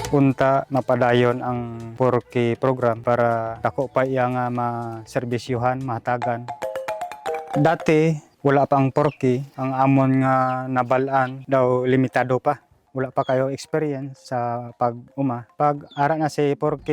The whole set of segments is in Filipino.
unta mapadayon ang 4K program para dako pa iya nga maserbisyuhan, mahatagan. Dati wala pa ang 4K, ang amon nga nabalaan daw limitado pa. Wala pa kayo experience sa pag-uma. Pag ara na si 4K,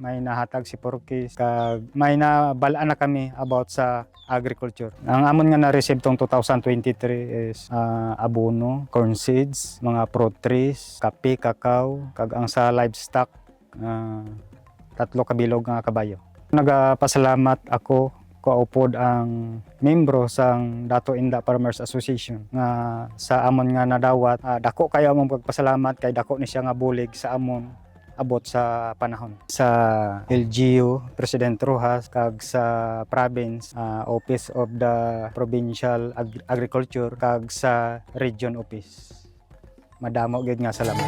may nahatag si 4K, kag may nabalaan na kami about sa agriculture. Ang amon nga na-receive tong 2023 is abono, corn seeds, mga fruit trees, kape, kakao, kag ang sa livestock, 3 kabilog nga kabayo. Nagapasalamat ako kaupod ang membro sang Dato Inda Farmers Association nga sa amon nga nadawat. Dako kayo among pagpasalamat kay dako ni siya nga bulig sa amon abot sa panahon. Sa LGU, President Rojas, kag sa province, Office of the Provincial Agriculture, kag sa Region Office. Madamo gid nga salamat.